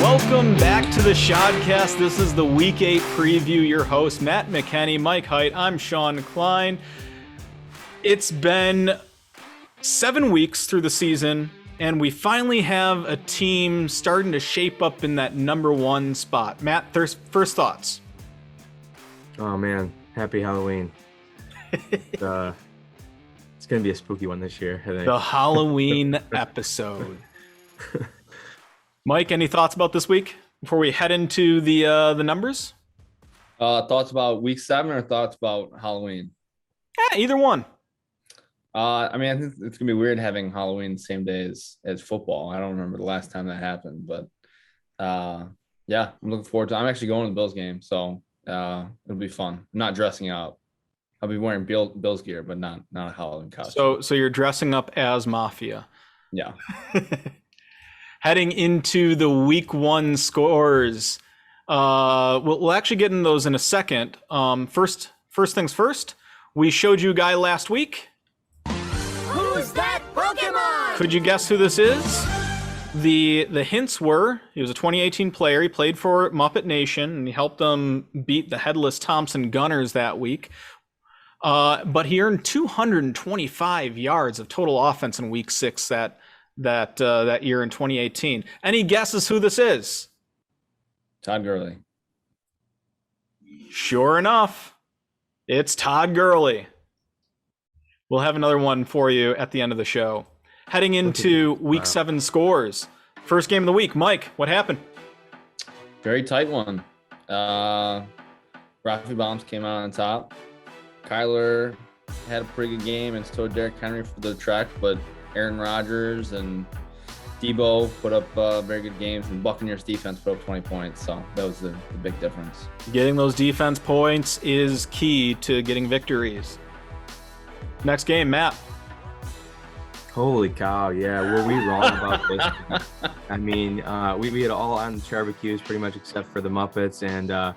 Welcome back to the SHODcast. This is the Week 8 preview. Your host, Matt McKenney, Mike Height. I'm Sean Klein. It's been 7 weeks through the season, and we finally have a team starting to shape up in that number one spot. Matt, first thoughts. Oh, man. Happy Halloween. It's going to be a spooky one this year, I think. The Halloween episode. Mike, any thoughts about this week before we head into the numbers? Thoughts about week 7 or thoughts about Halloween? Yeah, either one. I think it's gonna be weird having Halloween the same day as football. I don't remember the last time that happened, but yeah, I'm looking forward to it. I'm actually going to the Bills game, so it'll be fun. I'm not dressing up. I'll be wearing Bills gear, but not a Halloween costume. So you're dressing up as Mafia. Yeah. Heading into the week 1 scores. We'll actually get into those in a second. First things first, we showed you a guy last week. Who's that Pokemon? Could you guess who this is? The hints were, he was a 2018 player. He played for Muppet Nation, and he helped them beat the Headless Thompson Gunners that week. But he earned 225 yards of total offense in week 6 that year in 2018. Any guesses who this is? Todd Gurley. Sure enough, it's Todd Gurley. We'll have another one for you at the end of the show. Heading into week 7 scores. First game of the week. Mike, what happened? Very tight one. Rafi Bombs came out on top. Kyler had a pretty good game, and so did Derrick Henry for the trek, but Aaron Rodgers and Debo put up very good games, and Buccaneers defense put up 20 points. So that was the big difference. Getting those defense points is key to getting victories. Next game, Matt. Holy cow, yeah. Were we wrong about this? I mean, we had all on barbecues pretty much except for the Muppets, and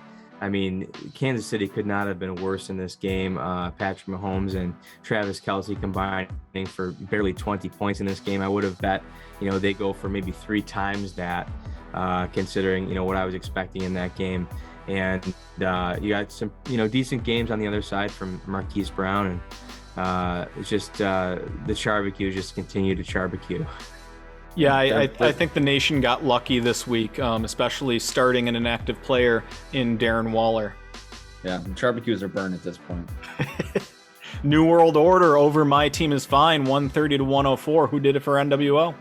Kansas City could not have been worse in this game. Patrick Mahomes and Travis Kelce combining for barely 20 points in this game. I would have bet, they go for maybe 3 times that, considering, what I was expecting in that game. And you got some, decent games on the other side from Marquise Brown. And it's just the barbecue just continued to barbecue. Yeah, I think the nation got lucky this week, especially starting an inactive player in Darren Waller. Yeah, the barbecues are burned at this point. New World Order over My Team is Fine, 130-104. Who did it for NWO?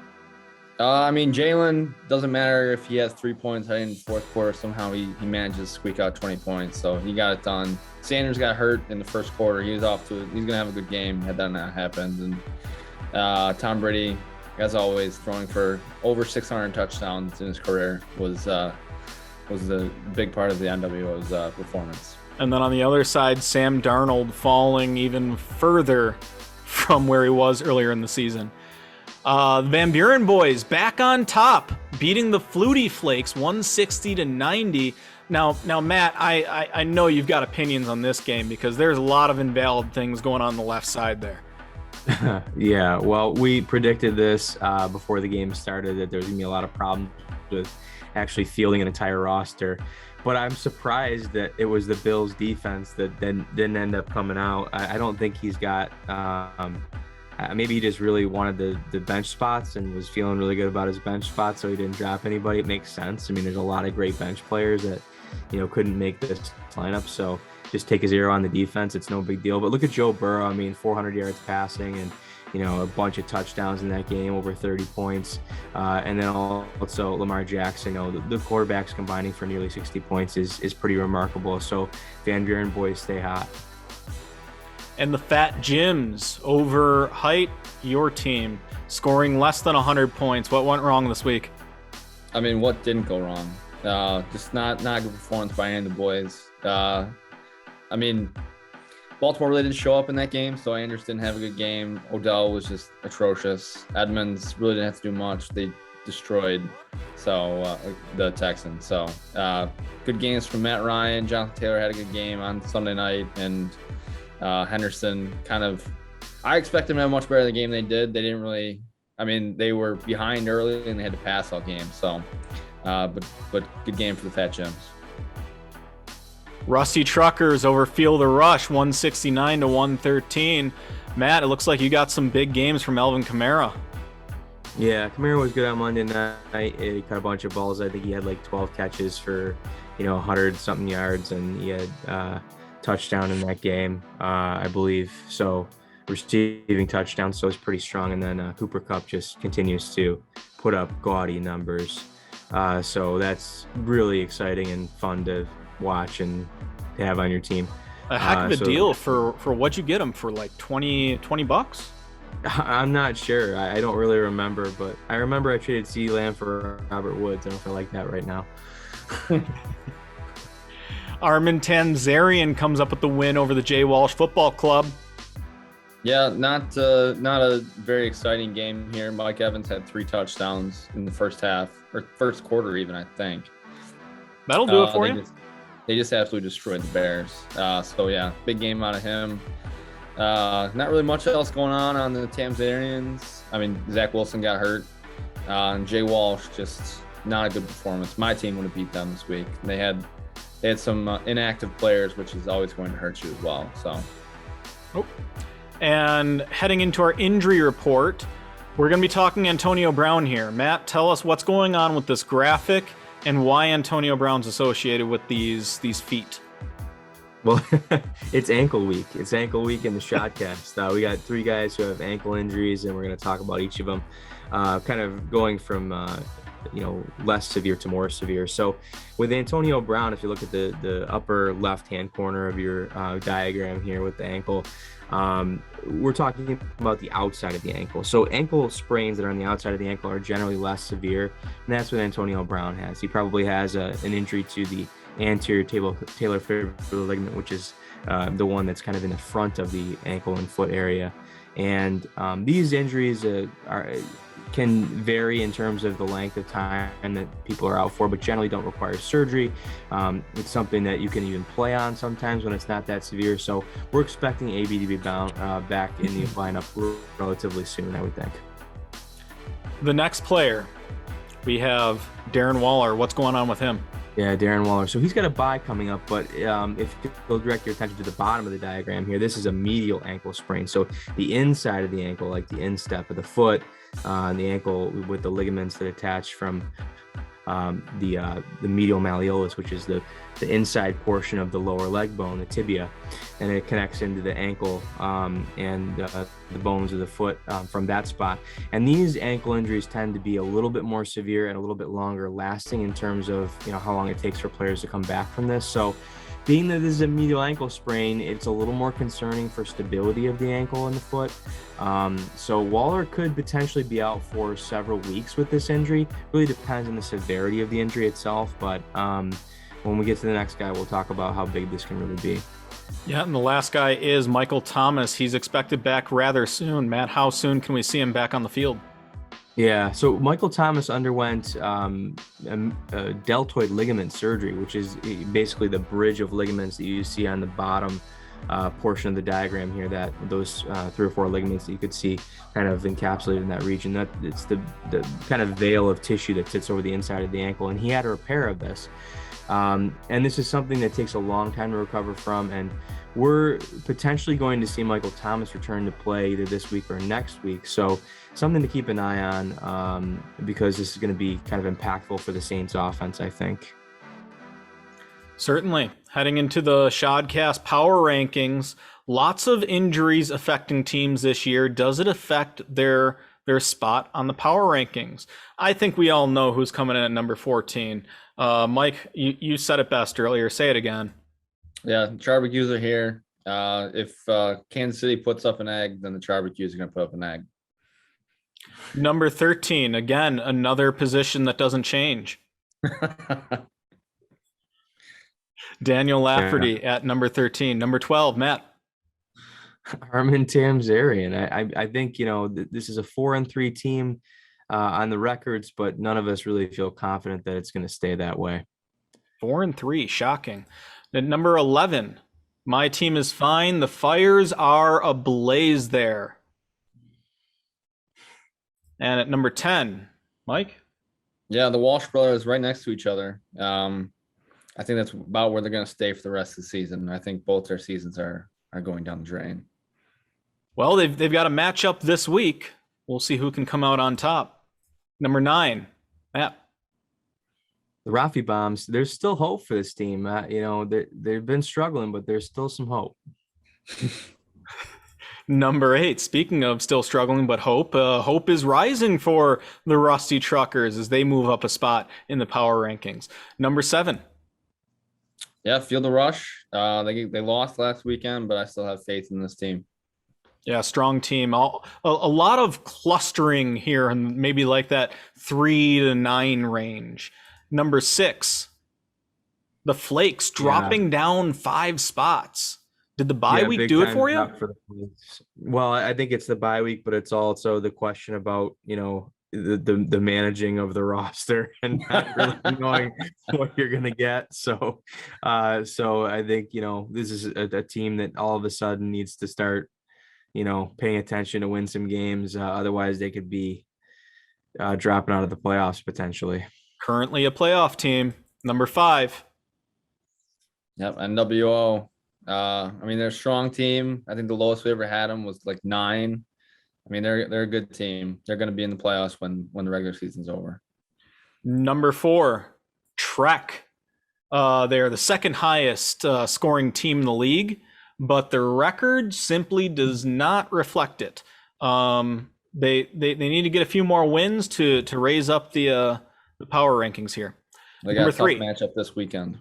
Jalen, doesn't matter if he has 3 points heading in the fourth quarter. Somehow he manages to squeak out 20 points, so he got it done. Sanders got hurt in the first quarter. He's going to have a good game had that not happened. And Tom Brady, as always, throwing for over 600 touchdowns in his career was the big part of the NWO's performance. And then on the other side, Sam Darnold falling even further from where he was earlier in the season. The Van Buren boys back on top, beating the Flutie Flakes 160-90. Now, Matt, I know you've got opinions on this game because there's a lot of invalid things going on the left side there. Yeah, well, we predicted this before the game started, that there's going to be a lot of problems with actually fielding an entire roster. But I'm surprised that it was the Bills defense that then didn't end up coming out. I don't think he's got maybe he just really wanted the bench spots and was feeling really good about his bench spots, so he didn't drop anybody. It makes sense. I mean, there's a lot of great bench players that, couldn't make this lineup. So just take a 0 on the defense. It's no big deal. But look at Joe Burrow. 400 yards passing and, a bunch of touchdowns in that game, over 30 points. And then also Lamar Jackson, the quarterbacks combining for nearly 60 points is pretty remarkable. So Van Buren boys, stay hot. And the Fat Jims over Height, your team, scoring less than 100 points. What went wrong this week? What didn't go wrong? Just not a good performance by any of the boys. Baltimore really didn't show up in that game, so Andrews didn't have a good game. Odell was just atrocious. Edmonds really didn't have to do much. They destroyed the Texans. So good games from Matt Ryan. Jonathan Taylor had a good game on Sunday night, and Henderson I expected them to have much better the game they did. They didn't really, they were behind early and they had to pass all game. So But good game for the Fat Gems. Rusty Truckers over Field of Rush, 169 to 113. Matt, it looks like you got some big games from Elvin Kamara. Yeah, Kamara was good on Monday night. He caught a bunch of balls. I think he had like 12 catches for, 100-something yards, and he had touchdown in that game, I believe. So receiving touchdowns, so it's pretty strong. And then Cooper Kupp just continues to put up gaudy numbers. So that's really exciting and fun to watch and to have on your team. A heck of a deal for what you get him for, like $20. I'm not sure. I don't really remember, but I remember I traded CeeDee Lamb for Robert Woods. I don't feel like that right now. Armin Tanzarian comes up with the win over the Jay Walsh Football Club. Yeah, not a very exciting game here. Mike Evans had 3 touchdowns in the first half, or first quarter even, I think. That'll do it for you. They just absolutely destroyed the Bears. So yeah, big game out of him. Not really much else going on the Tanzarians. I mean, Zach Wilson got hurt. And Jay Walsh, just not a good performance. My team would have beat them this week. They had some inactive players, which is always going to hurt you as well. So. Oh. And heading into our injury report, we're going to be talking Antonio Brown here. Matt, tell us what's going on with this graphic and why Antonio Brown's associated with these feet. Well, it's ankle week. It's ankle week in the SHODcast. We got 3 guys who have ankle injuries, and we're going to talk about each of them, kind of going from less severe to more severe. So with Antonio Brown, if you look at the upper left-hand corner of your diagram here with the ankle, we're talking about the outside of the ankle. So ankle sprains that are on the outside of the ankle are generally less severe, and that's what Antonio Brown has. He probably has an injury to the anterior talar fibular ligament, which is the one that's kind of in the front of the ankle and foot area. And these injuries can vary in terms of the length of time that people are out for, but generally don't require surgery. It's something that you can even play on sometimes when it's not that severe. So we're expecting AB to be back in the lineup relatively soon, I would think. The next player, we have Darren Waller. What's going on with him? Yeah, Darren Waller. So he's got a bye coming up, but if you'll direct your attention to the bottom of the diagram here, this is a medial ankle sprain. So the inside of the ankle, like the instep of the foot, and the ankle with the ligaments that attach from the medial malleolus, which is the inside portion of the lower leg bone, the tibia, and it connects into the ankle and the bones of the foot from that spot. And these ankle injuries tend to be a little bit more severe and a little bit longer lasting in terms of how long it takes for players to come back from this. So being that this is a medial ankle sprain, it's a little more concerning for stability of the ankle and the foot. So Waller could potentially be out for several weeks with this injury. Really depends on the severity of the injury itself, but when we get to the next guy, we'll talk about how big this can really be. Yeah, and the last guy is Michael Thomas. He's expected back rather soon. Matt, how soon can we see him back on the field? Yeah, so Michael Thomas underwent deltoid ligament surgery, which is basically the bridge of ligaments that you see on the bottom portion of the diagram here, that those 3 or 4 ligaments that you could see kind of encapsulated in that region. That it's the kind of veil of tissue that sits over the inside of the ankle, and he had a repair of this. And this is something that takes a long time to recover from, and we're potentially going to see Michael Thomas return to play either this week or next week. So something to keep an eye on because this is going to be kind of impactful for the Saints offense, I think. Certainly. Heading into the SHODcast power rankings, lots of injuries affecting teams this year. Does it affect their spot on the power rankings? I think we all know who's coming in at number 14. Mike, you said it best earlier. Say it again. Yeah, Charbarcues are here. If Kansas City puts up an egg, then the Charbarcues are going to put up an egg. Number 13, again, another position that doesn't change. Daniel Lafferty at number 13. Number 12, Matt. Armin Tamzarian. I think, this is a 4-3 team on the records, but none of us really feel confident that it's going to stay that way. 4-3, shocking. At number 11, my team is fine. The fires are ablaze there. And at number 10, Mike? Yeah, the Walsh brothers right next to each other. I think that's about where they're going to stay for the rest of the season. I think both their seasons are going down the drain. Well, they've got a matchup this week. We'll see who can come out on top. Number 9, Matt. The Rafi Bombs, there's still hope for this team. They've been struggling, but there's still some hope. Number 8, speaking of still struggling, but hope is rising for the Rusty Truckers as they move up a spot in the power rankings. Number 7. Yeah, Field of Rush. They lost last weekend, but I still have faith in this team. Yeah, strong team. A lot of clustering here, and maybe like that 3 to 9 range. Number 6, the Flakes dropping down 5 spots. Did the bye week do it for you? Well, I think it's the bye week, but it's also the question about, the managing of the roster and not really knowing what you're going to get. So I think, this is a team that all of a sudden needs to start, paying attention to win some games. Otherwise they could be dropping out of the playoffs potentially. Currently a playoff team. Number 5. Yep, NWO. They're a strong team. I think the lowest we ever had them was like 9. I mean, they're a good team. They're going to be in the playoffs when the regular season's over. Number 4, Trek. They're the second highest scoring team in the league, but their record simply does not reflect it. They need to get a few more wins to raise up the power rankings here. They got a tough matchup this weekend.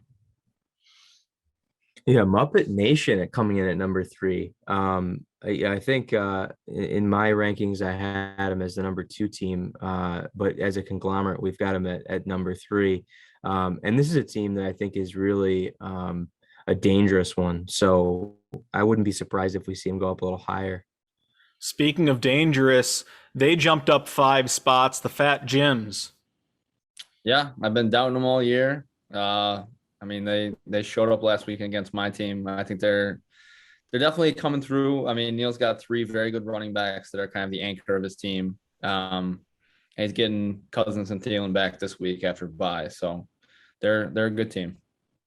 Yeah, Muppet Nation coming in at number 3. I think in my rankings, I had them as the number 2 team, but as a conglomerate, we've got them at number 3. And this is a team that I think is really a dangerous one. So I wouldn't be surprised if we see them go up a little higher. Speaking of dangerous, they jumped up 5 spots, the Fat Jims. Yeah, I've been doubting them all year. They showed up last week against my team. I think they're definitely coming through. I mean, Neil's got 3 very good running backs that are kind of the anchor of his team. And he's getting Cousins and Thielen back this week after bye. So they're a good team.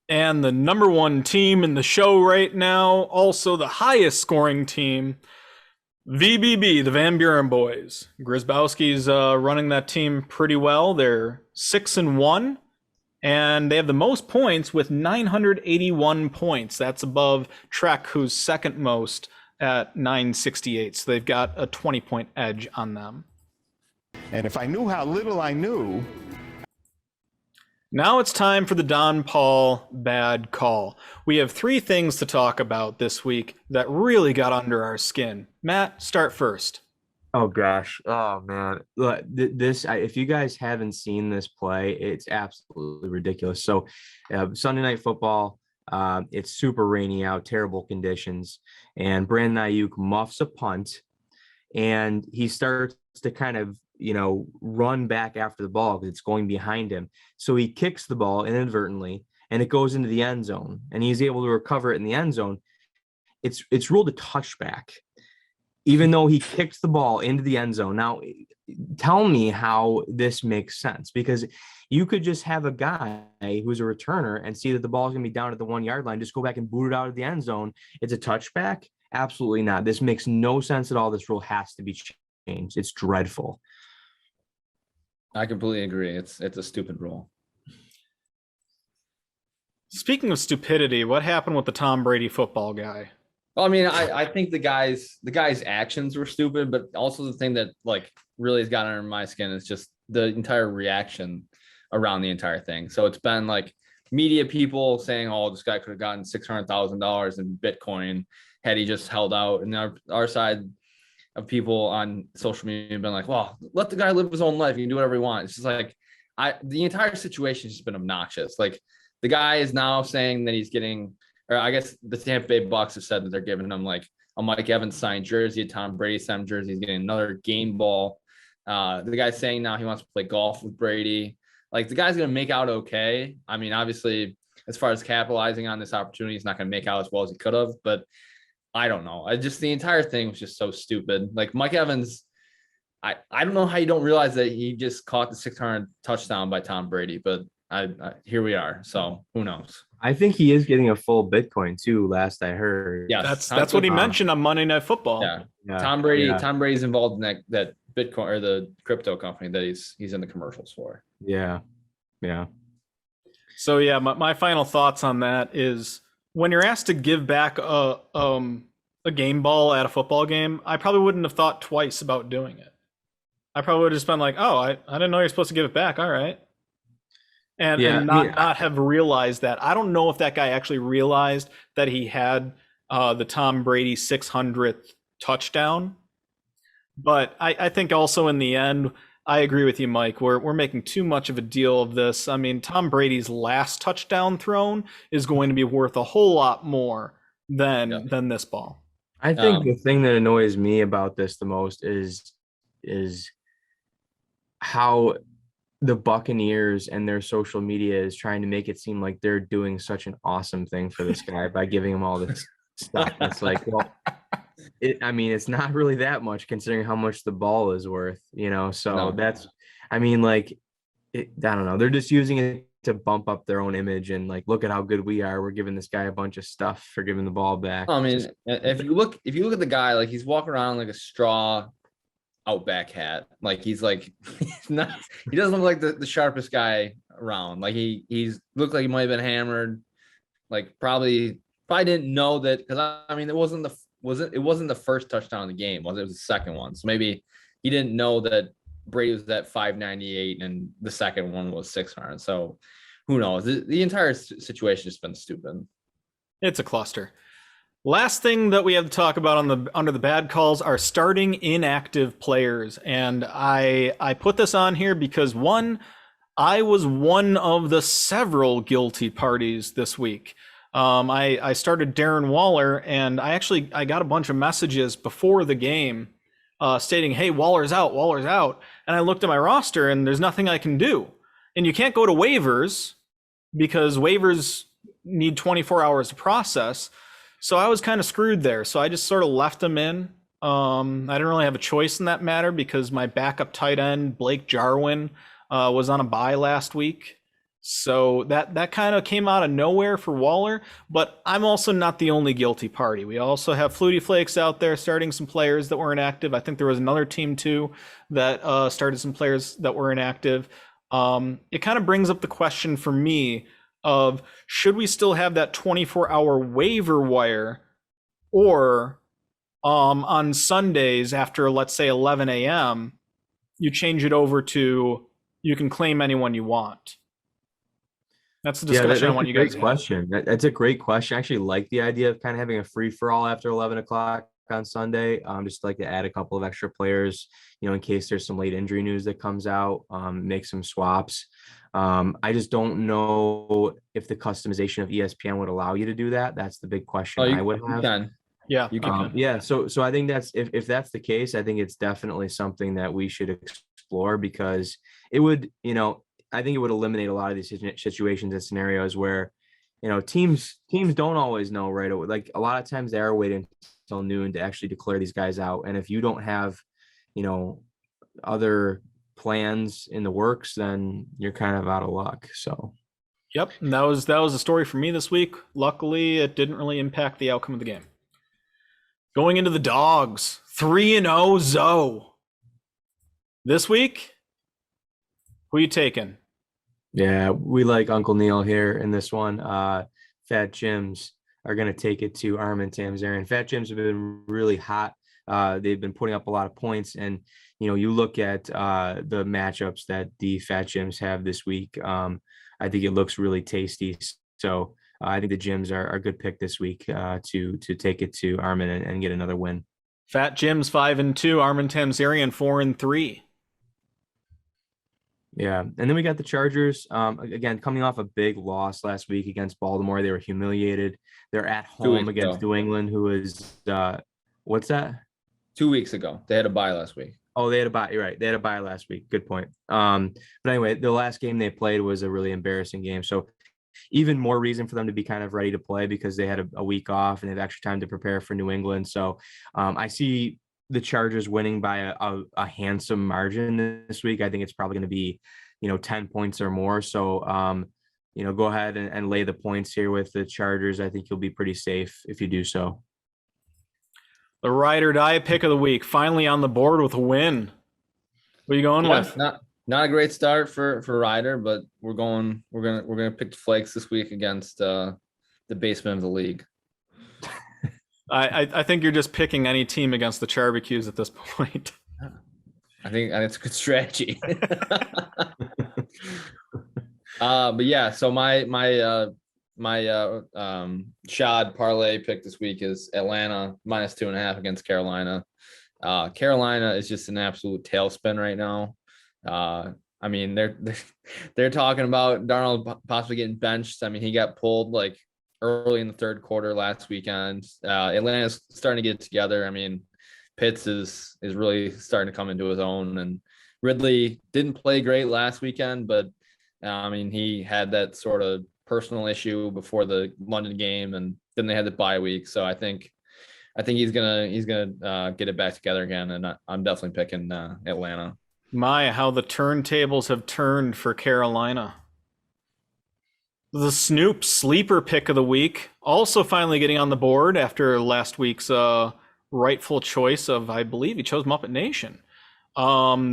And the number 1 team in the show right now, also the highest scoring team, VBB, the Van Buren Boys. Grzybowski's running that team pretty well. They're 6-1. And they have the most points with 981 points. That's above Trek, who's second most at 968. So they've got a 20-point edge on them. And if I knew how little I knew. Now it's time for the Don Paul bad call. We have 3 things to talk about this week that really got under our skin. Matt, start first. Oh gosh. Oh man. Look, if you guys haven't seen this play, it's absolutely ridiculous. So Sunday Night Football, it's super rainy out, terrible conditions, and Brandon Ayuk muffs a punt and he starts to kind of, run back after the ball because it's going behind him. So he kicks the ball inadvertently and it goes into the end zone and he's able to recover it in the end zone. It's ruled a touchback, even though he kicks the ball into the end zone. Now, tell me how this makes sense, because you could just have a guy who's a returner and see that the ball is going to be down at the 1-yard line, just go back and boot it out of the end zone. It's a touchback? Absolutely not. This makes no sense at all. This rule has to be changed. It's dreadful. I completely agree. It's a stupid rule. Speaking of stupidity, what happened with the Tom Brady football guy? Well, I mean, I think the guy's actions were stupid, but also the thing that really has gotten under my skin is just the entire reaction around the entire thing. So it's been media people saying, "Oh, this guy could have gotten $600,000 in Bitcoin had he just held out," and our side of people on social media have been like, "Well, let the guy live his own life. He can do whatever he wants." It's just the entire situation has just been obnoxious. The guy is now saying that he's getting. Or I guess the Tampa Bay Bucks have said that they're giving him a Mike Evans signed jersey, a Tom Brady signed jersey. He's getting another game ball. The guy's saying now he wants to play golf with Brady. The guy's going to make out okay. I mean, obviously, as far as capitalizing on this opportunity, he's not going to make out as well as he could have. But I don't know. The entire thing was just so stupid. Mike Evans, I don't know how you don't realize that he just caught the 600 touchdown by Tom Brady, but I here we are. So who knows? I think he is getting a full Bitcoin too. Last I heard. Yes, That's what he mentioned on Monday Night Football. Yeah. Yeah, Tom Brady. yeah. Tom Brady's involved in that Bitcoin or the crypto company that he's in the commercials for. Yeah. So yeah, my final thoughts on that is when you're asked to give back a game ball at a football game, I probably wouldn't have thought twice about doing it. I probably would have just been like, oh, I didn't know you're supposed to give it back. All right. And not have realized that. I don't know if that guy actually realized that he had the Tom Brady 600th touchdown. But I think also in the end, I agree with you, Mike. We're making too much of a deal of this. I mean, Tom Brady's last touchdown thrown is going to be worth a whole lot more than this ball. I think the thing that annoys me about this the most is how the Buccaneers and their social media is trying to make it seem like they're doing such an awesome thing for this guy by giving him all this stuff. It's like, well, it's not really that much considering how much the ball is worth, so that's, I don't know. They're just using it to bump up their own image and like, look at how good we are. We're giving this guy a bunch of stuff for giving the ball back. I mean, if you look at the guy, like he's walking around like a straw Outback hat. Like he doesn't look like the sharpest guy around. Like he's looked like he might have been hammered. Like probably didn't know that, because I mean it wasn't the first touchdown of the game, was it? It was the second one. So maybe he didn't know that Brady was at 598 and the second one was 600. So who knows? The entire situation has been stupid. It's a cluster. Last thing that we have to talk about under the bad calls are starting inactive players. And I put this on here because I was one of the several guilty parties this week. I started Darren Waller, and I got a bunch of messages before the game stating, hey, Waller's out. And I looked at my roster and there's nothing I can do. And you can't go to waivers because waivers need 24 hours to process. So I was kind of screwed there. So I just sort of left him in. I didn't really have a choice in that matter because my backup tight end, Blake Jarwin, was on a bye last week. So that kind of came out of nowhere for Waller. But I'm also not the only guilty party. We also have Flutie Flakes out there starting some players that were inactive. I think there was another team too that started some players that were inactive. It kind of brings up the question for me of, should we still have that 24-hour waiver wire, or on Sundays after, let's say, 11 a.m., you change it over to you can claim anyone you want? That's the discussion I want you guys to have. That's a great question. I actually like the idea of kind of having a free-for-all after 11 o'clock on Sunday. Just like to add a couple of extra players, in case there's some late injury news that comes out, make some swaps. I just don't know if the customization of ESPN would allow you to do that. That's the big question I would have. You can. Yeah, you can. Yeah. So I think that's, if that's the case, I think it's definitely something that we should explore, because it would, I think it would eliminate a lot of these situations and scenarios where, teams don't always know right away. Like a lot of times they are waiting until noon to actually declare these guys out. And if you don't have, other plans in the works, then you're kind of out of luck. So yep, and that was the story for me this week. Luckily, it didn't really impact the outcome of the game. Going into the dogs, 3-0 Zoe. This week, who you taking? Yeah, we like Uncle Neil here in this one. Fat Jims are going to take it to Armin Tamzarian. Fat Jims have been really hot. They've been putting up a lot of points, and you look at the matchups that the Fat Jims have this week. I think it looks really tasty. So I think the Jims are a good pick this week to take it to Armin and get another win. Fat Jims 5-2, Armin Tamzarian 4-3. Yeah, and then we got the Chargers. Again, coming off a big loss last week against Baltimore. They were humiliated. They're at home against New England, who is what's that? 2 weeks ago. They had a bye last week. Oh, they had a bye. You're right. They had a bye last week. Good point. But anyway, the last game they played was a really embarrassing game. So even more reason for them to be kind of ready to play, because they had a week off and they have extra time to prepare for New England. So I see the Chargers winning by a handsome margin this week. I think it's probably going to be, 10 points or more. So, go ahead and lay the points here with the Chargers. I think you'll be pretty safe if you do so. The ride or die pick of the week, finally on the board with a win. What are you going with? Not a great start for Ryder, but we're gonna pick the Flakes this week against the basement of the league. I think you're just picking any team against the Charbicues at this point. I think it's a good strategy. But yeah, so my Shod parlay pick this week is Atlanta -2.5 against Carolina. Carolina is just an absolute tailspin right now. I mean, they're talking about Darnold possibly getting benched. I mean, he got pulled like early in the third quarter last weekend. Atlanta's starting to get it together. I mean, Pitts is really starting to come into his own, and Ridley didn't play great last weekend, but I mean, he had that sort of personal issue before the London game, and then they had the bye week. So I think he's gonna get it back together again, and I'm definitely picking Atlanta. My, how the turntables have turned for Carolina. The Snoop sleeper pick of the week, also finally getting on the board after last week's rightful choice of, I believe he chose Muppet Nation.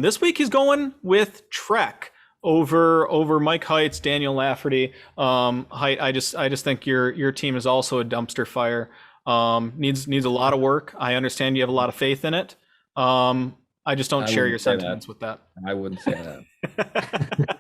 This week he's going with Trek over Mike Heights, Daniel Lafferty. Height, I just think your team is also a dumpster fire. Needs a lot of work. I understand you have a lot of faith in it. I just don't share your sentiments with that. I wouldn't say that.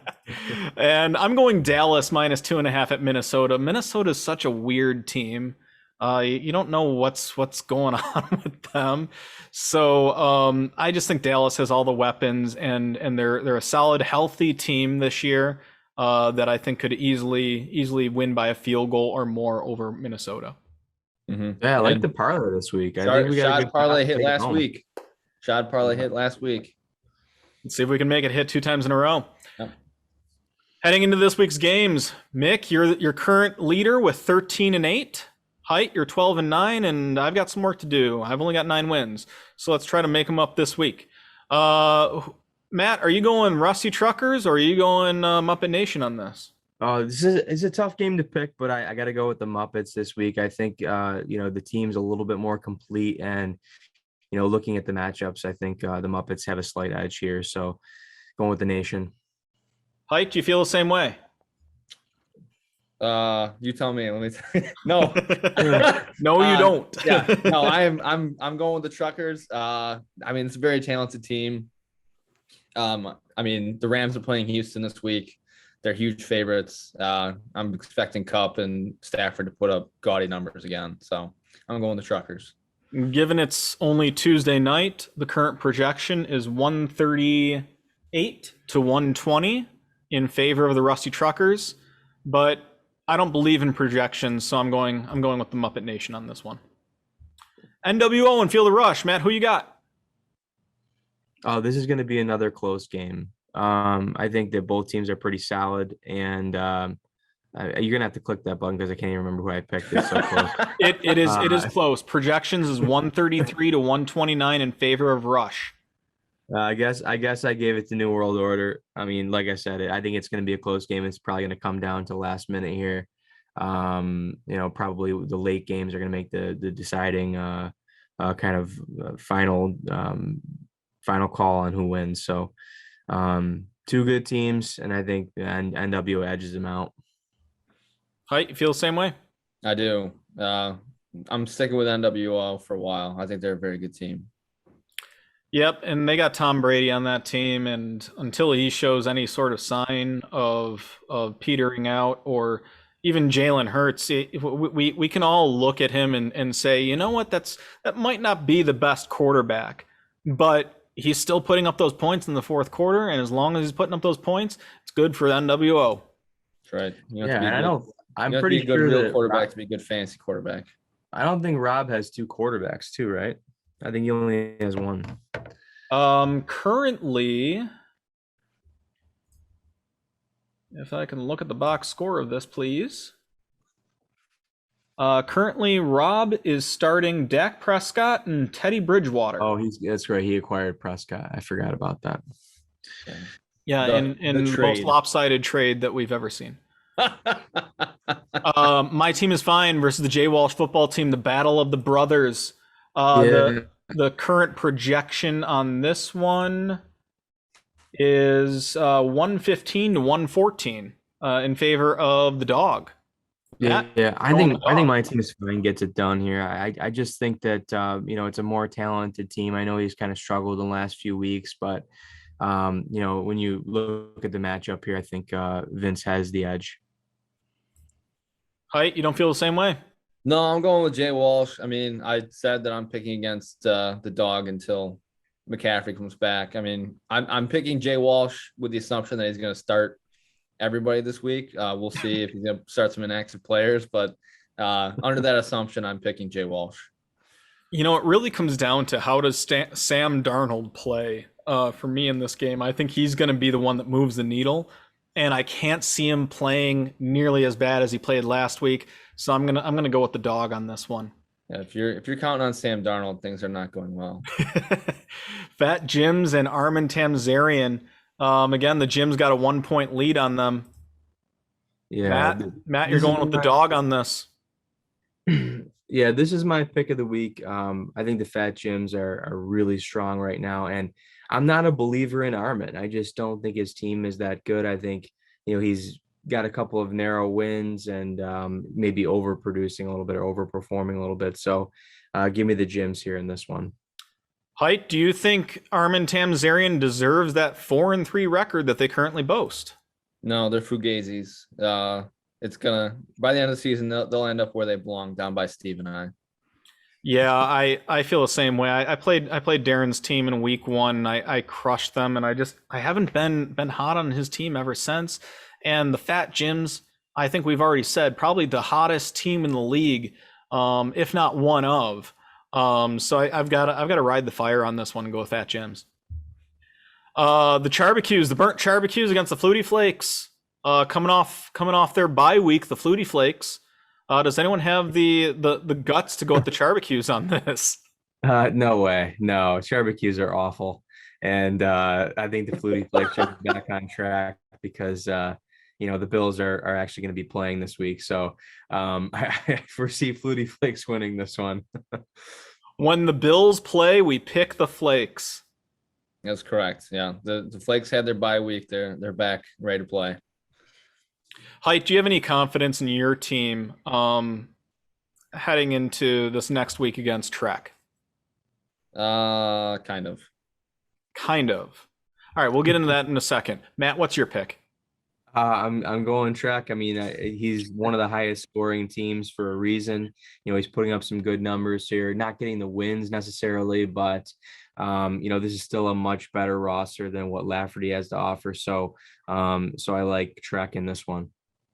And I'm going Dallas -2.5 at Minnesota. Minnesota is such a weird team. You don't know what's going on with them. So I just think Dallas has all the weapons, and they're a solid, healthy team this year that I think could easily win by a field goal or more over Minnesota. Mm-hmm. Yeah, I like the parlay this week. I think we got a good parlay hit last week. Shod parlay hit last week. Let's see if we can make it hit 2 times in a row. Yep. Heading into this week's games, Mick, you're your current leader with 13-8. Height, you're 12-9, and I've got some work to do. I've only got 9 wins, so let's try to make them up this week. Matt, are you going Rusty Truckers or are you going Muppet Nation on this? This is a tough game to pick, but I got to go with the Muppets this week. I think the team's a little bit more complete, and looking at the matchups, I think the Muppets have a slight edge here. So going with the Nation. Height, do you feel the same way? You tell me. Let me tell you. No. No, you don't. Yeah. No, I'm going with the Truckers. I mean, it's a very talented team. I mean, the Rams are playing Houston this week. They're huge favorites. I'm expecting Kupp and Stafford to put up gaudy numbers again. So I'm going with the Truckers. Given it's only Tuesday night, the current projection is 138 to 120 in favor of the Rusty Truckers, but I don't believe in projections, so I'm going with the Muppet Nation on this one. NWO and Feel the Rush. Matt, who you got? Oh, this is going to be another close game. I think that both teams are pretty solid, and you're gonna have to click that button because I can't even remember who I picked. It's so close. It is close. Projections is 133 to 129 in favor of Rush. I guess I gave it to New World Order. I mean, like I said, I think it's going to be a close game. It's probably going to come down to last minute here. Probably the late games are going to make the deciding kind of final call on who wins. So 2 good teams, and I think NWO edges them out. Height, you feel the same way? I do. I'm sticking with NWO for a while. I think they're a very good team. Yep, and they got Tom Brady on that team, and until he shows any sort of sign of petering out, or even Jalen Hurts, we can all look at him and say, you know what, that might not be the best quarterback, but he's still putting up those points in the fourth quarter, and as long as he's putting up those points, it's good for the NWO. That's right. I'm pretty sure real that quarterback to be a good fantasy quarterback. I don't think Rob has 2 quarterbacks too, right? I think he only has 1. Currently, if I can look at the box score of this, please. Currently, Rob is starting Dak Prescott and Teddy Bridgewater. Oh, that's right. He acquired Prescott. I forgot about that. Yeah, in the most lopsided trade that we've ever seen. My team is fine versus the Jay Walsh football team, the battle of the brothers. The current projection on this one is 115 to 114 in favor of the dog. Yeah, I think my team is fine, gets it done here. I just think that it's a more talented team. I know he's kind of struggled the last few weeks, but when you look at the matchup here, I think Vince has the edge. Height, you don't feel the same way? No, I'm going with Jay Walsh. I mean, I said that I'm picking against the dog until McCaffrey comes back. I mean, I'm picking Jay Walsh with the assumption that he's going to start everybody this week. We'll see if he's going to start some inactive players, but under that assumption, I'm picking Jay Walsh. You know, it really comes down to how does Sam Darnold play for me in this game. I think he's going to be the one that moves the needle, and I can't see him playing nearly as bad as he played last week. So I'm gonna go with the dog on this one. Yeah, if you're counting on Sam Darnold, things are not going well. Fat Jims and Armin Tamzarian. Again, the Jim's got a 1-point lead on them. Yeah, Matt, you're going with the dog on this. Yeah, this is my pick of the week. I think the Fat Jims are really strong right now, and I'm not a believer in Armin. I just don't think his team is that good. I think he's got a couple of narrow wins and maybe overproducing a little bit or overperforming a little bit. So give me the Jims here in this one. Height, do you think Armin Tamzarian deserves that 4-3 record that they currently boast? No, they're fugazis. It's gonna, by the end of the season, they'll end up where they belong, down by Steve and I. Yeah, I feel the same way. I played Darren's team in week 1. I crushed them, and I haven't been hot on his team ever since. And the Fat Jims, I think we've already said, probably the hottest team in the league, if not one of. So I've got to ride the fire on this one and go with Fat Jims. The Charbacues, the burnt Charbacues against the Flutie Flakes, coming off their bye week. The Flutie Flakes. Does anyone have the guts to go with the Charbacues on this? No way. No, Charbacues are awful, and I think the Flutie Flakes are back on track because the Bills are actually going to be playing this week. So I foresee Flutie Flakes winning this one. When the Bills play, we pick the Flakes. That's correct. Yeah, the Flakes had their bye week. They're back, ready to play. Height, do you have any confidence in your team heading into this next week against Trek? Kind of. Kind of. All right, we'll get into that in a second. Matt, what's your pick? I'm going Trek. I mean, he's one of the highest scoring teams for a reason. He's putting up some good numbers here, not getting the wins necessarily, but this is still a much better roster than what Lafferty has to offer. So I like Trek in this one.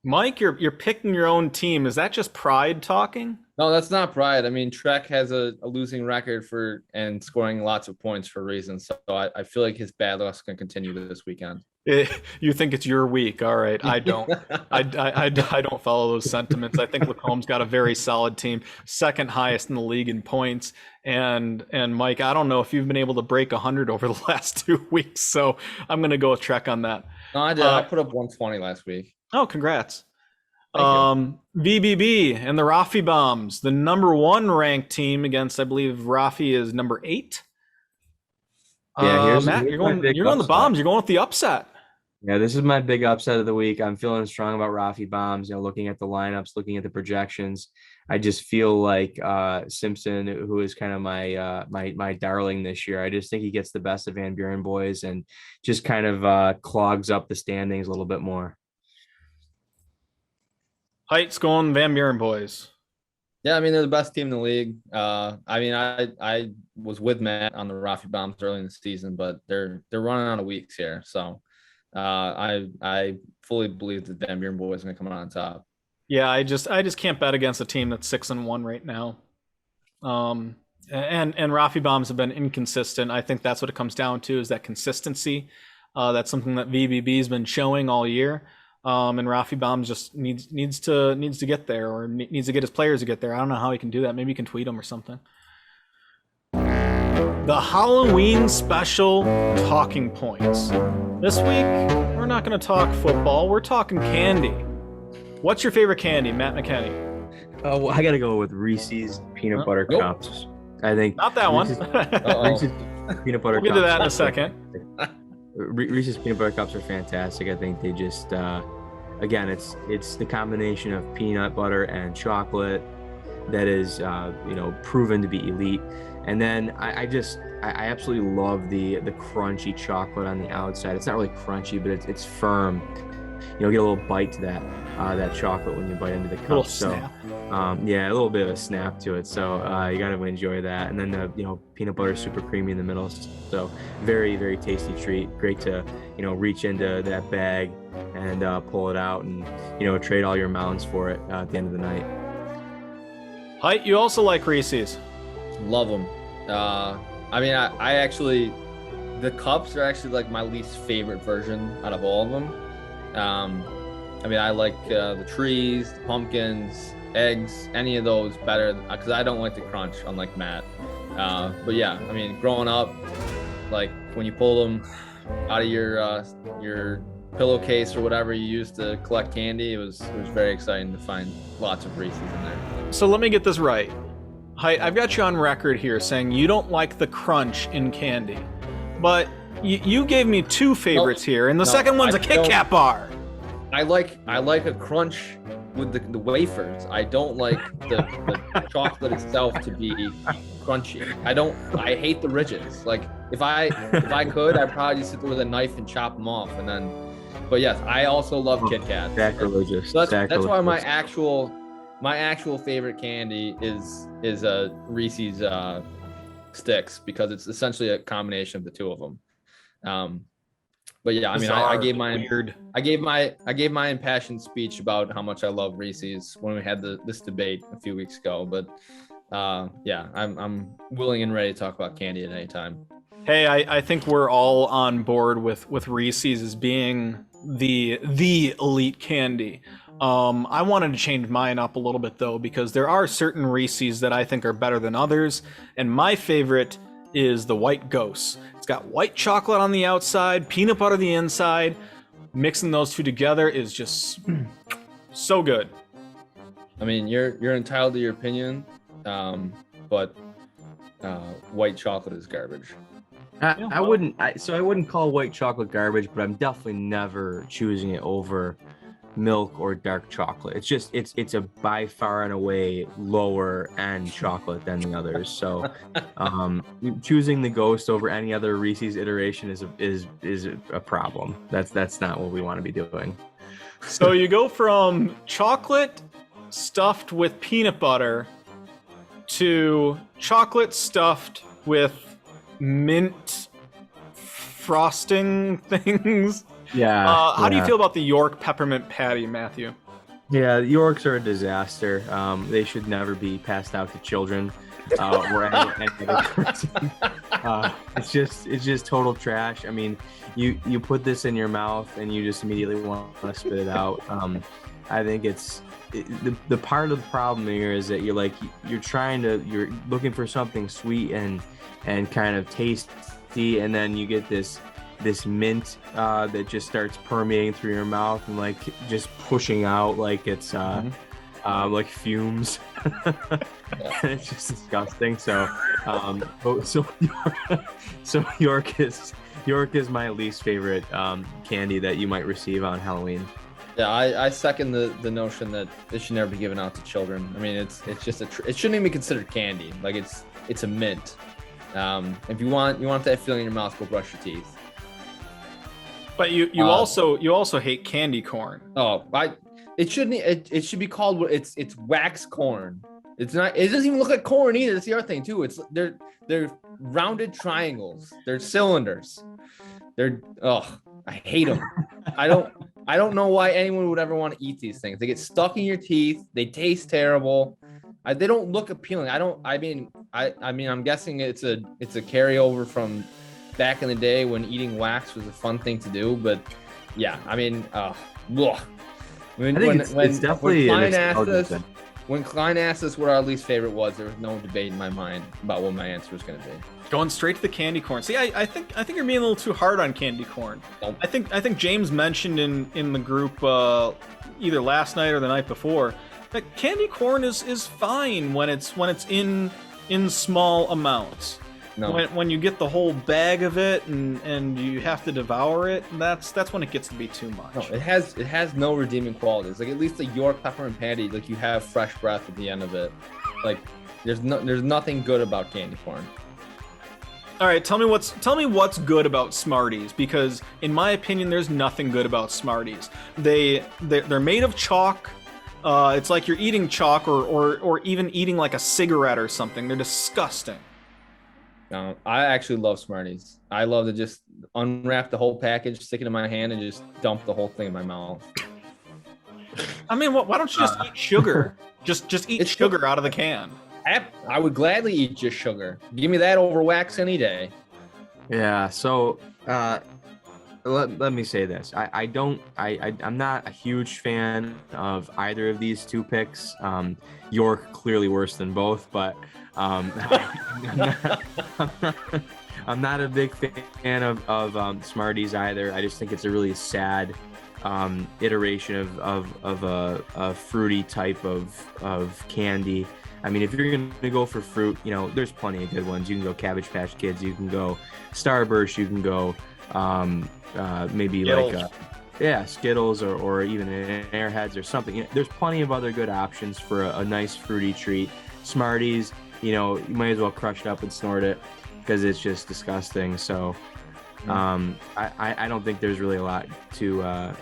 Mike, you're picking your own team. Is that just pride talking? No, that's not pride. I mean, Trek has a losing record and scoring lots of points for a reason. So I feel like his bad luck's going to continue this weekend. You think it's your week. All right. I don't. I don't follow those sentiments. I think Lacomb's got a very solid team, second highest in the league in points. And Mike, I don't know if you've been able to break 100 over the last 2 weeks. So I'm going to go with Trek on that. No, I did. I put up 120 last week. Oh, congrats. VBB and the Rafi Bombs, the number 1 ranked team against, I believe Rafi is number 8. Yeah, Matt, you're going the Bombs. You're going with the upset. Yeah, this is my big upset of the week. I'm feeling strong about Rafi Bombs. Looking at the lineups, looking at the projections, I just feel like Simpson, who is kind of my darling this year. I just think he gets the best of Van Buren boys and just kind of clogs up the standings a little bit more. Heights going Van Buren boys. Yeah, I mean, they're the best team in the league. I was with Matt on the Rafi Bombs early in the season, but they're running out of weeks here. So I fully believe that Van Buren boys are going to come out on top. Yeah, I just can't bet against a team that's 6-1 right now. And Rafi Bombs have been inconsistent. I think that's what it comes down to, is that consistency. That's something that VBB has been showing all year. And Rafi Baum just needs to get there, or needs to get his players to get there. I don't know how he can do that. Maybe he can tweet them or something. The Halloween special talking points. This week, we're not going to talk football. We're talking candy. What's your favorite candy, Matt McKenney? Oh, well, I got to go with Reese's peanut butter cups. I think not that one. Reese's peanut butter cups. We'll get to that in a second. Reese's peanut butter cups are fantastic. I think they just, again, it's the combination of peanut butter and chocolate that is, proven to be elite. And then I absolutely love the crunchy chocolate on the outside. It's not really crunchy, but it's firm. Get a little bite to that chocolate when you bite into the cup. A little snap. A little bit of a snap to it. So you got to enjoy that. And then the peanut butter is super creamy in the middle. So very, very tasty treat. Great to reach into that bag and pull it out and trade all your mounds for it at the end of the night. Height, you also like Reese's. Love them. I actually, the cups are actually like my least favorite version out of all of them. I like the trees, the pumpkins, eggs, any of those better because I don't like the crunch, unlike Matt. But yeah, growing up, like when you pull them out of your pillowcase or whatever you used to collect candy, it was very exciting to find lots of Reese's in there. So let me get this right. Hi, I've got you on record here saying you don't like the crunch in candy, but you gave me two favorites here, and the second one's a Kit Kat bar. I like a crunch with the wafers. I don't like the chocolate itself to be crunchy. I hate the ridges. Like if I could, I'd probably just sit there with a knife and chop them off, and then. But yes, I also love Kit Kat. Sacrilegious. So that's why my actual favorite candy is a Reese's sticks, because it's essentially a combination of the two of them. But yeah, I gave my impassioned speech about how much I love Reese's when we had this debate a few weeks ago. But I'm willing and ready to talk about candy at any time. Hey, I think we're all on board with Reese's as being the elite candy. I wanted to change mine up a little bit though, because there are certain Reese's that I think are better than others, and my favorite is the White Ghost. It's got white chocolate on the outside, peanut butter on the inside. Mixing those two together is just so good. You're entitled to your opinion, but white chocolate is garbage. I wouldn't call white chocolate garbage, but I'm definitely never choosing it over milk or dark chocolate. It's a by far and away lower end chocolate than the others. So choosing the Ghost over any other Reese's iteration is a problem. That's not what we want to be doing. So you go from chocolate stuffed with peanut butter to chocolate stuffed with mint frosting things. Yeah. How do you feel about the York peppermint patty, Matthew? Yeah, Yorks are a disaster. They should never be passed out to children or any other person. It's just total trash. You put this in your mouth and you just immediately want to spit it out. I think the part of the problem here is that you're looking for something sweet and kind of tasty, and then you get this mint that just starts permeating through your mouth and like just pushing out like it's like fumes. And it's just disgusting. So York is my least favorite candy that you might receive on Halloween. Yeah, I second the notion that it should never be given out to children. It's just it shouldn't even be considered candy. Like it's a mint. If you want that feeling in your mouth, go brush your teeth. But you also hate candy corn. It shouldn't. It should be called it's wax corn. It's not. It doesn't even look like corn either. That's the other thing too. They're rounded triangles. They're cylinders. I hate them. I don't know why anyone would ever want to eat these things. They get stuck in your teeth. They taste terrible. They don't look appealing. I'm guessing it's a carryover from back in the day when eating wax was a fun thing to do. But yeah, When, I think when, it's definitely when an Klein asked nostalgia us, thing. when Klein asked us what our least favorite was, there was no debate in my mind about what my answer was going to be. Going straight to the candy corn. See, I think you're being a little too hard on candy corn. Nope. I think James mentioned in the group either last night or the night before that candy corn is fine when it's in small amounts. No, When you get the whole bag of it and you have to devour it, that's when it gets to be too much. no, it has no redeeming qualities. Like at least the York peppermint patty, like you have fresh breath at the end of it. Like there's nothing good about candy corn. All right, tell me what's good about Smarties, because in my opinion, there's nothing good about Smarties. They're made of chalk. It's like you're eating chalk or even eating like a cigarette or something. They're disgusting. No, I actually love Smarties. I love to just unwrap the whole package, stick it in my hand, and just dump the whole thing in my mouth. I mean, why don't you just eat sugar? Just eat It's sugar out of the can. I would gladly eat just sugar. Give me that over wax any day. Yeah. So let me say this. I'm not a huge fan of either of these two picks. York clearly worse than both, but I'm not a big fan of Smarties either. I just think it's a really sad iteration of a fruity type of candy. I mean, if you're gonna go for fruit, there's plenty of good ones. You can go Cabbage Patch Kids, you can go Starburst, you can go maybe Skittles. like Skittles or even Airheads or something. There's plenty of other good options for a nice fruity treat. Smarties, you might as well crush it up and snort it because it's just disgusting. So I don't think there's really a lot to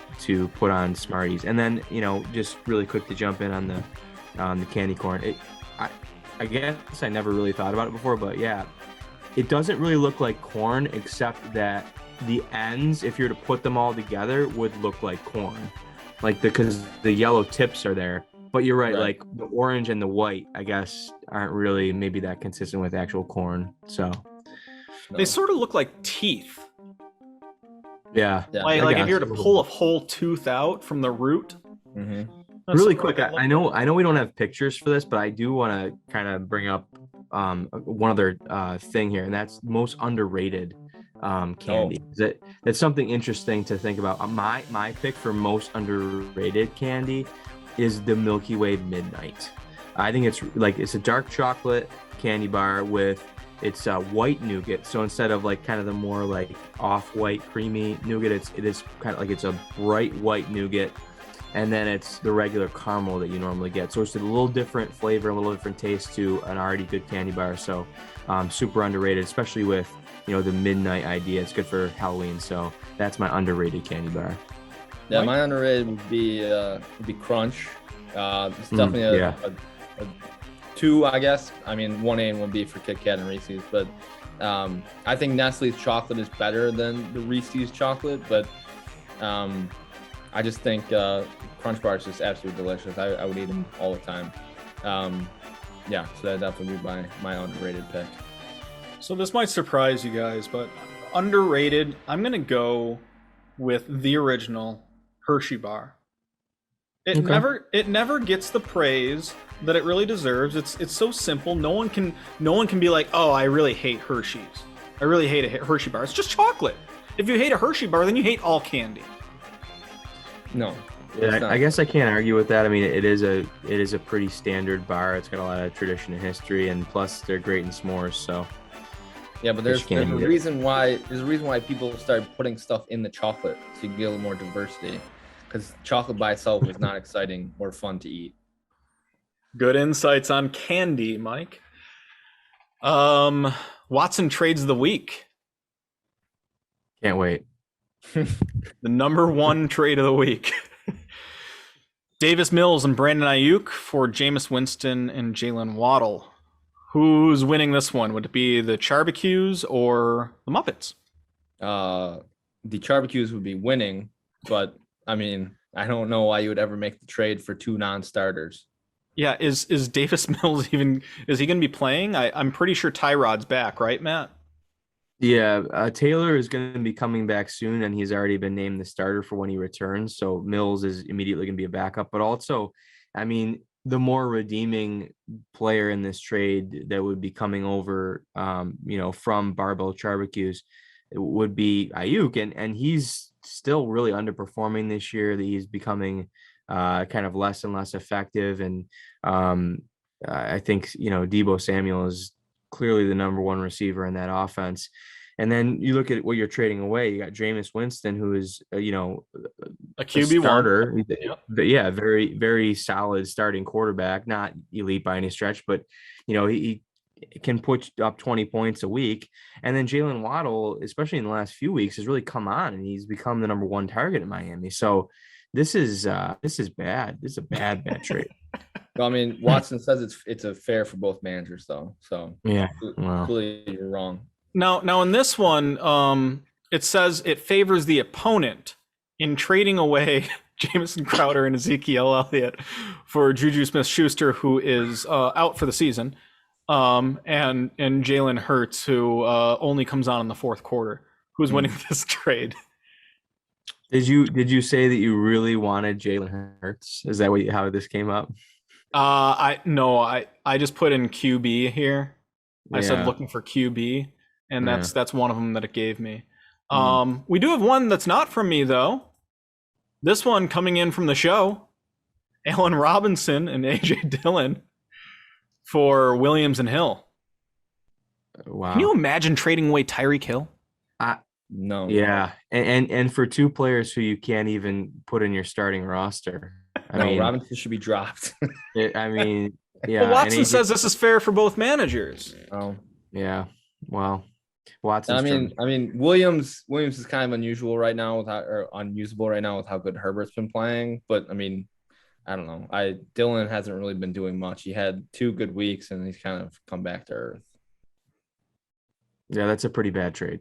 put on Smarties. And then just really quick to jump in on the candy corn. I guess I never really thought about it before, but yeah, it doesn't really look like corn except that the ends, if you're to put them all together, would look like corn, because the yellow tips are there. But you're right, like the orange and the white, I guess, aren't really maybe that consistent with actual corn. So They sort of look like teeth. yeah. Like if you were to pull a whole tooth out from the root. Mm-hmm. That's Really sort of quick, what it I know we don't have pictures for this, but I do want to kind of bring up one other thing here, and that's most underrated candy. That's something interesting to think about. My pick for most underrated candy is the Milky Way Midnight. I think it's a dark chocolate candy bar with white nougat. So instead of like kind of the more like off-white creamy nougat, it is kind of like it's a bright white nougat. And then it's the regular caramel that you normally get. So it's a little different flavor, a little different taste to an already good candy bar. So super underrated, especially with, the midnight idea. It's good for Halloween. So that's my underrated candy bar. Yeah, my underrated would be Crunch. It's definitely a 2, I guess. I mean, 1A and 1B for Kit Kat and Reese's. But I think Nestle's chocolate is better than the Reese's chocolate. But I just think Crunch Bar is just absolutely delicious. I would eat them all the time. So that definitely would be my underrated pick. So this might surprise you guys, but underrated, I'm going to go with the original Hershey bar. It never gets the praise that it really deserves. It's so simple. No one can be like, "Oh, I really hate Hershey's. I really hate a Hershey bar." It's just chocolate. If you hate a Hershey bar, then you hate all candy. No. Yeah, I guess I can't argue with that. I mean, it is a pretty standard bar. It's got a lot of tradition and history, and plus they're great in s'mores. So yeah, but there's a reason why people start putting stuff in the chocolate so you can get a little more diversity. Because chocolate by itself is not exciting or fun to eat. Good insights on candy, Mike. Watson trades of the week. Can't wait. The number 1 trade of the week. Davis Mills and Brandon Ayuk for Jameis Winston and Jalen Waddle. Who's winning this one? Would it be the Charbacues or the Muppets? The Charbacues would be winning, but I mean, I don't know why you would ever make the trade for 2 non-starters. Yeah, is Davis Mills is he going to be playing? I'm pretty sure Tyrod's back, right, Matt? Yeah, Taylor is going to be coming back soon, and he's already been named the starter for when he returns. So Mills is immediately going to be a backup. But also, I mean, the more redeeming player in this trade that would be coming over, from Barbell Barbecues would be Ayuk, and he's still really underperforming this year. That he's becoming kind of less and less effective, and I think Debo Samuel is clearly the number one receiver in that offense. And then you look at what you're trading away. You got Jameis Winston, who is, A a QB1. starter. Yep. But yeah, very, very solid starting quarterback, not elite by any stretch, but, he can put up 20 points a week. And then Jalen Waddle, especially in the last few weeks, has really come on, and he's become the number one target in Miami. So this is bad. This is a bad trade. Well, I mean, Watson says it's a fair for both managers, though. So Yeah, wow. Clearly you're wrong. Now in this one, it says it favors the opponent in trading away Jamison Crowder and Ezekiel Elliott for Juju Smith-Schuster, who is out for the season, and Jalen Hurts, who only comes on in the fourth quarter. Who's winning this trade? Did you say that you really wanted Jalen Hurts? Is that how this came up? I just put in QB here. I said looking for QB, and that's one of them that it gave me. We do have one that's not from me though. This one coming in from the show, Allen Robinson and AJ Dillon for Williams and Hill. Wow. Can you imagine trading away Tyreek Hill? No. Yeah, and for two players who you can't even put in your starting roster. I mean, Robinson should be dropped. Yeah. Well, Watson says this is fair for both managers. Oh, yeah. Well, Watson. I mean, Williams is kind of unusual right now or unusable right now with how good Herbert's been playing. But I mean, I don't know. Dillon hasn't really been doing much. He had 2 good weeks, and he's kind of come back to earth. Yeah, that's a pretty bad trade.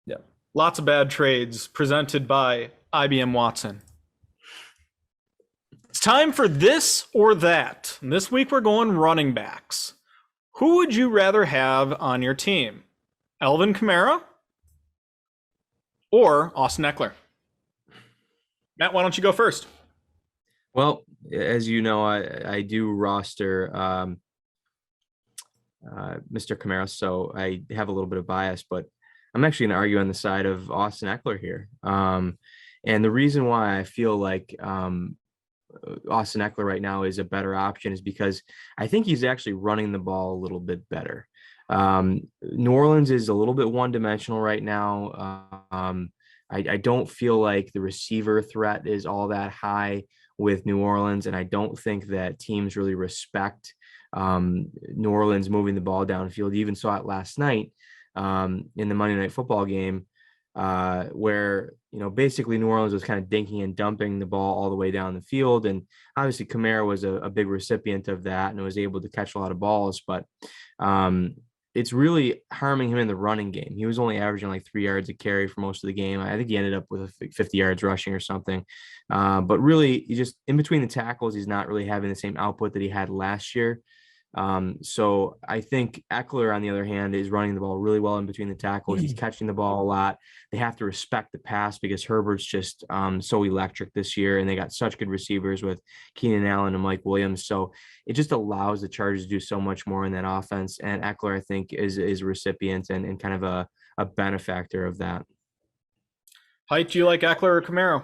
Yeah. Lots of bad trades presented by IBM Watson. It's time for this or that. And this week we're going running backs. Who would you rather have on your team? Alvin Kamara or Austin Eckler? Matt, why don't you go first? Well, as you know, I do roster Mr. Kamara, so I have a little bit of bias, but I'm actually going to argue on the side of Austin Eckler here. And the reason why I feel like Austin Eckler right now is a better option is because I think he's actually running the ball a little bit better. New Orleans is a little bit one-dimensional right now. I don't feel like the receiver threat is all that high with New Orleans, and I don't think that teams really respect New Orleans moving the ball downfield. You even saw it last night in the Monday Night Football game, where basically New Orleans was kind of dinking and dumping the ball all the way down the field, and obviously Kamara was a big recipient of that and was able to catch a lot of balls, but it's really harming him in the running game. He was only averaging like 3 yards a carry for most of the game. I think he ended up with 50 yards rushing or something, but really he just in between the tackles, he's not really having the same output that he had last year. So I think Eckler, on the other hand, is running the ball really well in between the tackles. He's catching the ball a lot. They have to respect the pass because Herbert's just so electric this year, and they got such good receivers with Keenan Allen and Mike Williams. So it just allows the Chargers to do so much more in that offense. And Eckler, I think, is a recipient and kind of a benefactor of that. Height, do you like Eckler or Camaro?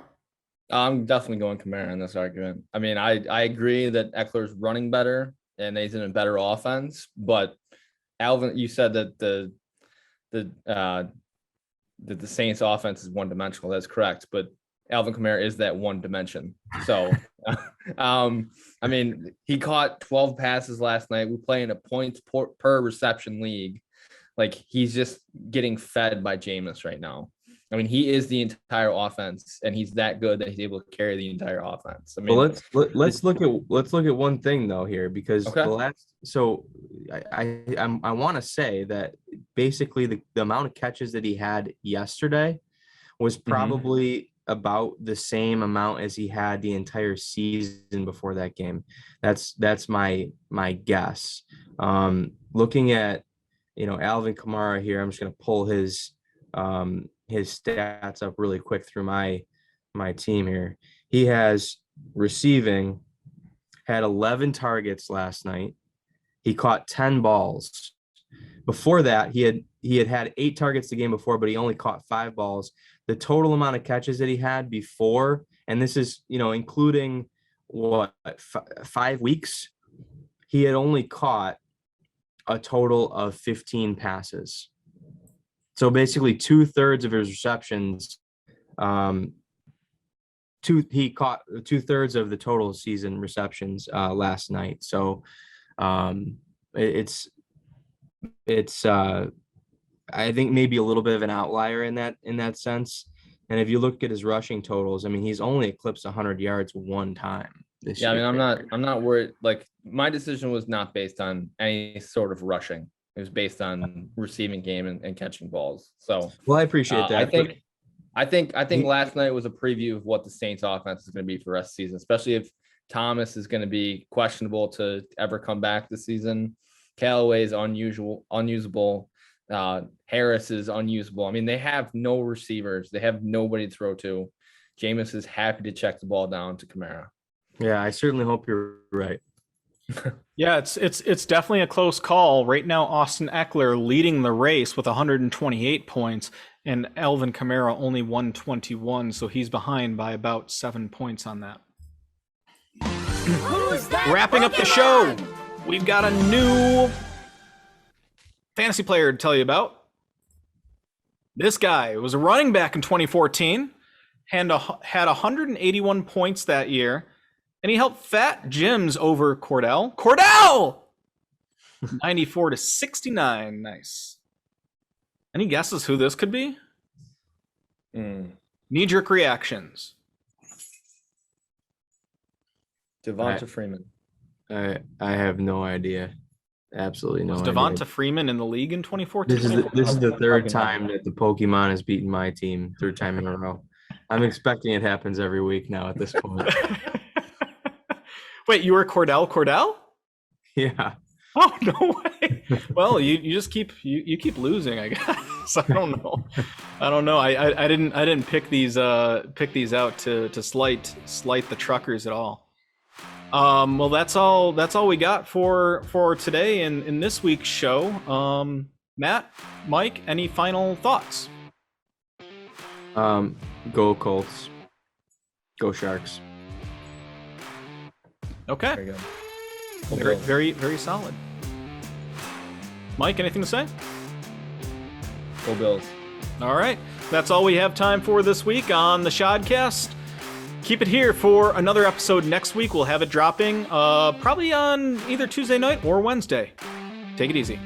I'm definitely going Kamara in this argument. I mean, I agree that Eckler's running better and he's in a better offense, but Alvin, you said that the Saints offense is one-dimensional. That's correct, but Alvin Kamara is that one dimension. So, I mean, he caught 12 passes last night. We play in a points per reception league. Like, he's just getting fed by Jameis right now. I mean, he is the entire offense, and he's that good that he's able to carry the entire offense. I mean, well, let's look at one thing though here, because I want to say that basically the amount of catches that he had yesterday was probably about the same amount as he had the entire season before that game. That's my guess. Looking at Alvin Kamara here, I'm just going to pull his his stats up really quick through my team here. He has receiving, had 11 targets last night. He caught 10 balls. Before that, he had 8 targets the game before, but he only caught 5 balls. The total amount of catches that he had before, and this is, including 5 weeks, he had only caught a total of 15 passes. So basically 2/3 of his receptions, he caught 2/3 of the total season receptions last night. So it's I think maybe a little bit of an outlier in that sense. And if you look at his rushing totals, I mean, he's only eclipsed 100 yards one time this year. I mean, I'm not worried. Like, my decision was not based on any sort of rushing. It was based on receiving game and catching balls. So, well, I appreciate that. I think last night was a preview of what the Saints offense is going to be for the rest of the season, especially if Thomas is going to be questionable to ever come back this season. Callaway is unusable. Harris is unusable. I mean, they have no receivers. They have nobody to throw to. Jameis is happy to check the ball down to Kamara. Yeah, I certainly hope you're right. Yeah, it's definitely a close call. Right now, Austin Eckler leading the race with 128 points, and Alvin Kamara only 121, so he's behind by about 7 points on that. Wrapping up the show, we've got a new fantasy player to tell you about. This guy was a running back in 2014, had 181 points that year, and he helped Fat Jims over Cordell. 94-69. Nice. Any guesses who this could be? Knee-jerk reactions. Devonta Freeman. I have no idea. Absolutely no idea. Was Devonta Freeman in the league in 2014? This is the third time that the Pokemon has beaten my team. Third time in a row. I'm expecting it happens every week now at this point. Wait, you were Cordell? Yeah. Oh, no way. Well, you just keep losing, I guess. I don't know. I didn't pick these out to slight the truckers at all. Well, that's all we got for today in this week's show. Matt, Mike, any final thoughts? Go Colts. Go Sharks. Okay. Very good. Very, very, very solid. Mike, anything to say? Go Bills. All right. That's all we have time for this week on the SHODcast. Keep it here for another episode next week. We'll have it dropping probably on either Tuesday night or Wednesday. Take it easy.